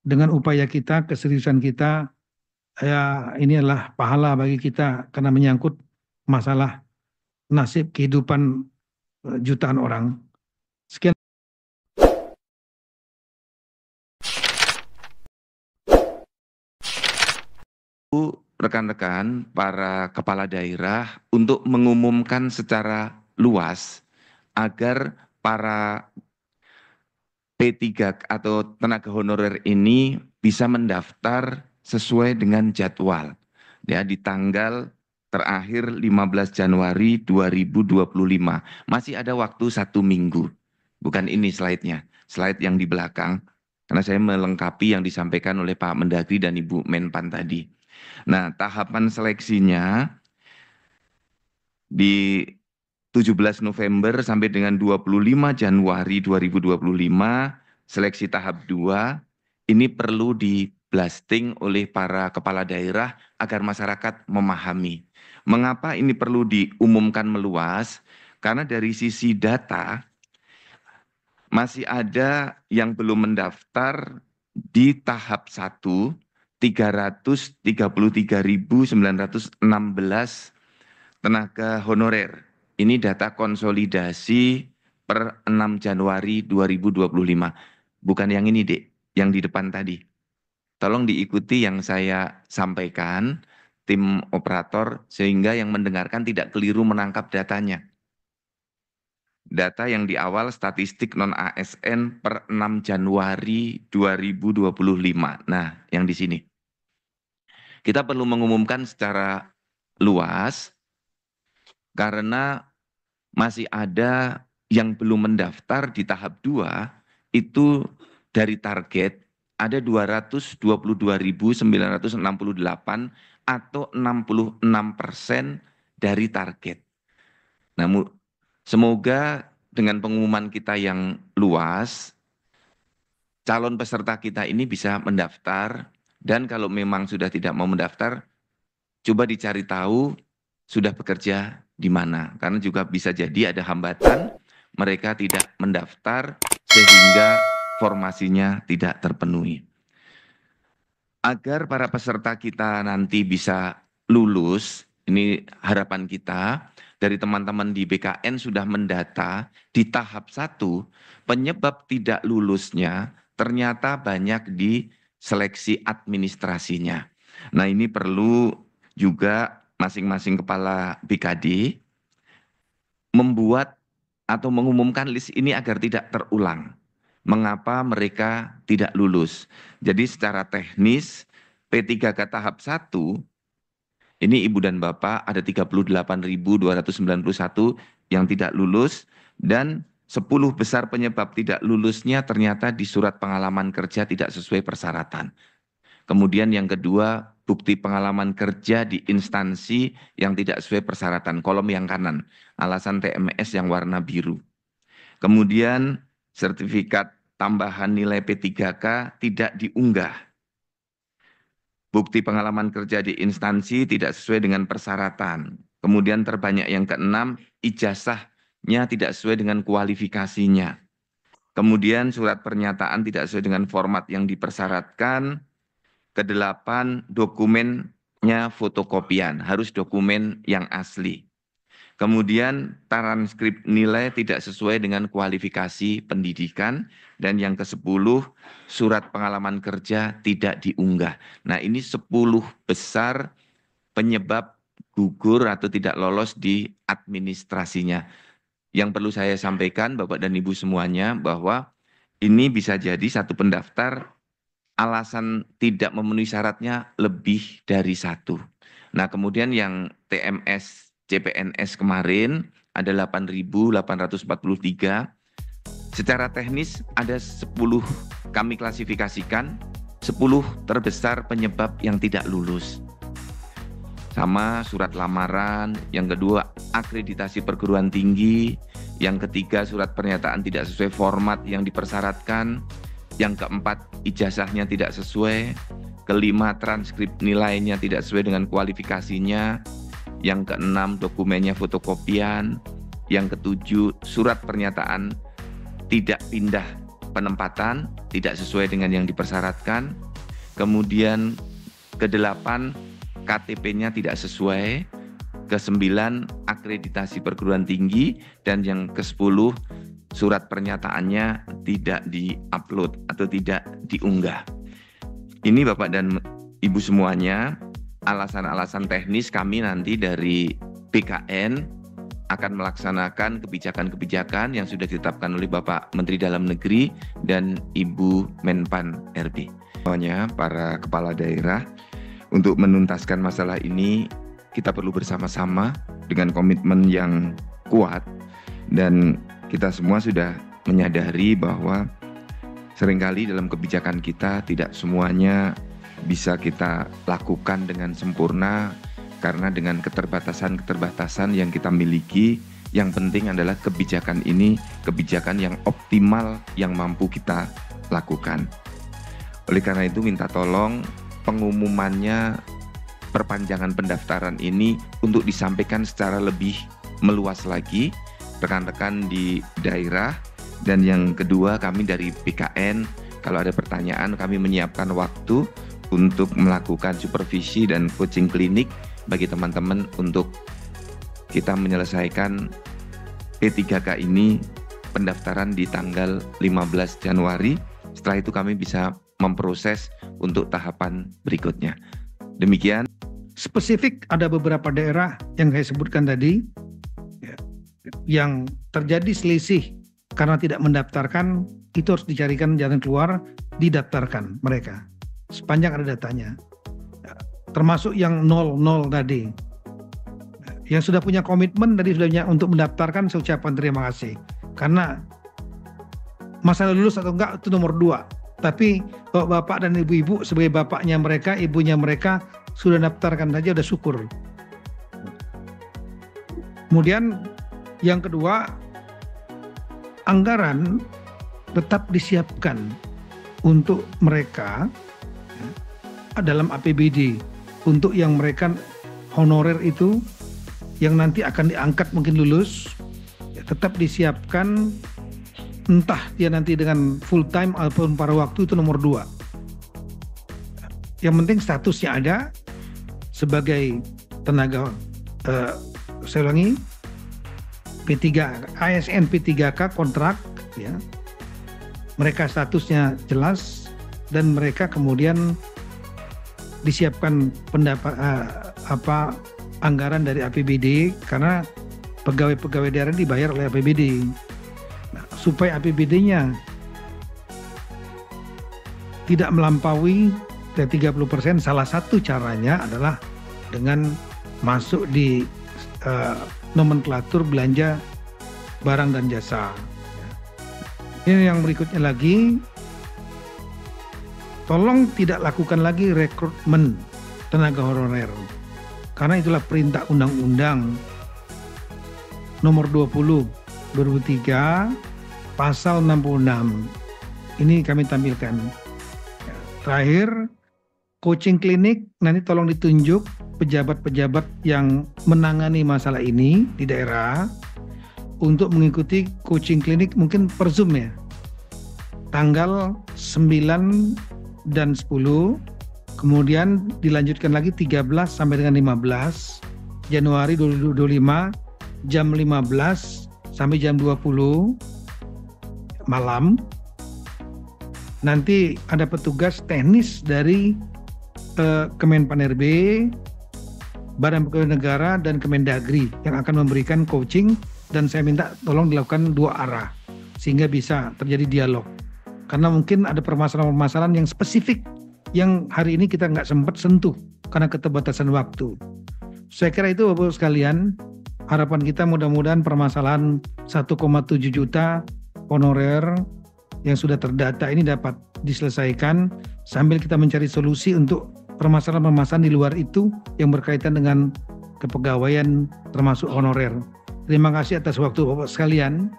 dengan upaya kita, keseriusan kita, ya ini adalah pahala bagi kita karena menyangkut masalah nasib kehidupan jutaan orang. Sekian. Rekan-rekan, para kepala daerah untuk mengumumkan secara luas agar para P3 atau tenaga honorer ini bisa mendaftar sesuai dengan jadwal. Ya, di tanggal terakhir 15 Januari 2025. Masih ada waktu 1 minggu. Bukan ini slide-nya, slide yang di belakang. Karena saya melengkapi yang disampaikan oleh Pak Mendagri dan Ibu Menpan tadi. Nah, tahapan seleksinya di 17 November sampai dengan 25 Januari 2025, seleksi tahap 2, ini perlu di-blasting oleh para kepala daerah agar masyarakat memahami. Mengapa ini perlu diumumkan meluas? Karena dari sisi data, masih ada yang belum mendaftar di tahap 1, 333.916 tenaga honorer. Ini data konsolidasi per 6 Januari 2025. Bukan yang ini, Dek, yang di depan tadi. Tolong diikuti yang saya sampaikan, tim operator, sehingga yang mendengarkan tidak keliru menangkap datanya. Data yang di awal statistik non-ASN per 6 Januari 2025. Nah, yang di sini. Kita perlu mengumumkan secara luas, karena masih ada yang belum mendaftar di tahap 2, itu dari target ada 222.968 atau 66% dari target. Namun semoga dengan pengumuman kita yang luas, calon peserta kita ini bisa mendaftar, dan kalau memang sudah tidak mau mendaftar, coba dicari tahu sudah bekerja di mana. Karena juga bisa jadi ada hambatan, mereka tidak mendaftar sehingga formasinya tidak terpenuhi. Agar para peserta kita nanti bisa lulus, ini harapan kita, dari teman-teman di BKN sudah mendata di tahap 1, penyebab tidak lulusnya ternyata banyak di seleksi administrasinya. Nah, ini perlu juga masing-masing kepala BKD membuat atau mengumumkan list ini agar tidak terulang. Mengapa mereka tidak lulus? Jadi secara teknis P3K tahap 1, ini Ibu dan Bapak ada 38.291 yang tidak lulus, dan 10 besar penyebab tidak lulusnya ternyata di surat pengalaman kerja tidak sesuai persyaratan. Kemudian yang kedua, bukti pengalaman kerja di instansi yang tidak sesuai persyaratan, kolom yang kanan, alasan TMS yang warna biru. Kemudian sertifikat tambahan nilai P3K tidak diunggah. Bukti pengalaman kerja di instansi tidak sesuai dengan persyaratan. Kemudian terbanyak yang keenam, ijazahnya tidak sesuai dengan kualifikasinya. Kemudian surat pernyataan tidak sesuai dengan format yang dipersyaratkan. Kedelapan, dokumennya fotokopian, harus dokumen yang asli. Kemudian transkrip nilai tidak sesuai dengan kualifikasi pendidikan. Dan yang ke-10, surat pengalaman kerja tidak diunggah. Nah, ini 10 besar penyebab gugur atau tidak lolos di administrasinya. Yang perlu saya sampaikan Bapak dan Ibu semuanya, bahwa ini bisa jadi satu pendaftar alasan tidak memenuhi syaratnya lebih dari 1. Nah, kemudian yang TMS CPNS kemarin ada 8.843. Secara teknis ada 10 kami klasifikasikan, 10 terbesar penyebab yang tidak lulus. Sama surat lamaran, yang kedua akreditasi perguruan tinggi, yang ketiga surat pernyataan tidak sesuai format yang dipersyaratkan, yang keempat ijazahnya tidak sesuai, kelima transkrip nilainya tidak sesuai dengan kualifikasinya, yang keenam dokumennya fotokopian, yang ketujuh surat pernyataan tidak pindah penempatan tidak sesuai dengan yang dipersyaratkan. Kemudian ke-8 KTP-nya tidak sesuai. Ke-9 akreditasi perguruan tinggi, dan yang ke-10 surat pernyataannya tidak di-upload atau tidak diunggah. Ini Bapak dan Ibu semuanya alasan-alasan teknis kami nanti dari BKN akan melaksanakan kebijakan-kebijakan yang sudah ditetapkan oleh Bapak Menteri Dalam Negeri dan Ibu Menpan RB. Semuanya para kepala daerah, untuk menuntaskan masalah ini kita perlu bersama-sama dengan komitmen yang kuat, dan kita semua sudah menyadari bahwa seringkali dalam kebijakan kita tidak semuanya bisa kita lakukan dengan sempurna, karena dengan keterbatasan-keterbatasan yang kita miliki, yang penting adalah kebijakan ini kebijakan yang optimal yang mampu kita lakukan. Oleh karena itu minta tolong pengumumannya, perpanjangan pendaftaran ini untuk disampaikan secara lebih meluas lagi rekan-rekan di daerah. Dan yang kedua, kami dari BKN kalau ada pertanyaan kami menyiapkan waktu untuk melakukan supervisi dan coaching klinik bagi teman-teman untuk kita menyelesaikan P3K ini pendaftaran di tanggal 15 Januari. Setelah itu kami bisa memproses untuk tahapan berikutnya. Demikian. Spesifik ada beberapa daerah yang saya sebutkan tadi yang terjadi selisih karena tidak mendaftarkan, itu harus dicarikan jalan keluar, didaftarkan mereka. Sepanjang ada datanya. Termasuk yang 00 tadi. Yang sudah punya komitmen tadi sudah untuk mendaftarkan, saya ucapkan terima kasih. Karena masalah lulus atau enggak itu nomor 2. Tapi bapak dan ibu-ibu sebagai bapaknya mereka, ibunya mereka sudah daftarkan saja, sudah syukur. Kemudian yang kedua, anggaran tetap disiapkan untuk mereka dalam APBD, untuk yang mereka honorer itu yang nanti akan diangkat mungkin lulus, tetap disiapkan, entah dia nanti dengan full time ataupun paruh waktu, itu nomor 2. Yang penting statusnya ada sebagai tenaga saya ulangi, ASN P3K kontrak, ya. Mereka statusnya jelas dan mereka kemudian disiapkan anggaran dari APBD, karena pegawai-pegawai daerah dibayar oleh APBD. Nah, supaya APBD-nya tidak melampaui ke 30%, salah satu caranya adalah dengan masuk di nomenklatur belanja barang dan jasa. Ini yang berikutnya lagi, tolong tidak lakukan lagi rekrutmen tenaga honorer, karena itulah perintah undang-undang nomor 20 2003 pasal 66. Ini kami tampilkan. Terakhir, coaching klinik nanti tolong ditunjuk pejabat-pejabat yang menangani masalah ini di daerah untuk mengikuti coaching klinik, mungkin per Zoom ya, tanggal 9 dan 10, kemudian dilanjutkan lagi 13 sampai dengan 15 Januari 2025, jam 15 sampai jam 20 malam. Nanti ada petugas teknis dari Kemenpan RB, Badan Pegawai Negara, dan Kemendagri yang akan memberikan coaching, dan saya minta tolong dilakukan 2 arah sehingga bisa terjadi dialog. Karena mungkin ada permasalahan-permasalahan yang spesifik yang hari ini kita nggak sempat sentuh karena keterbatasan waktu. Saya kira itu Bapak sekalian, harapan kita mudah-mudahan permasalahan 1,7 juta honorer yang sudah terdata ini dapat diselesaikan sambil kita mencari solusi untuk permasalahan-permasalahan di luar itu yang berkaitan dengan kepegawaian termasuk honorer. Terima kasih atas waktu Bapak sekalian.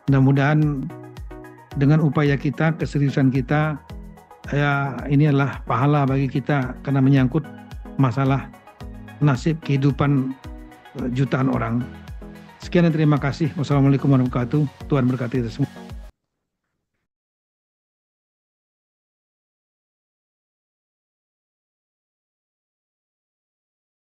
Mudah-mudahan dengan upaya kita, keseriusan kita, ini adalah pahala bagi kita karena menyangkut masalah nasib kehidupan jutaan orang. Sekian dan terima kasih. Wassalamualaikum warahmatullahi wabarakatuh. Tuhan berkati kita semua.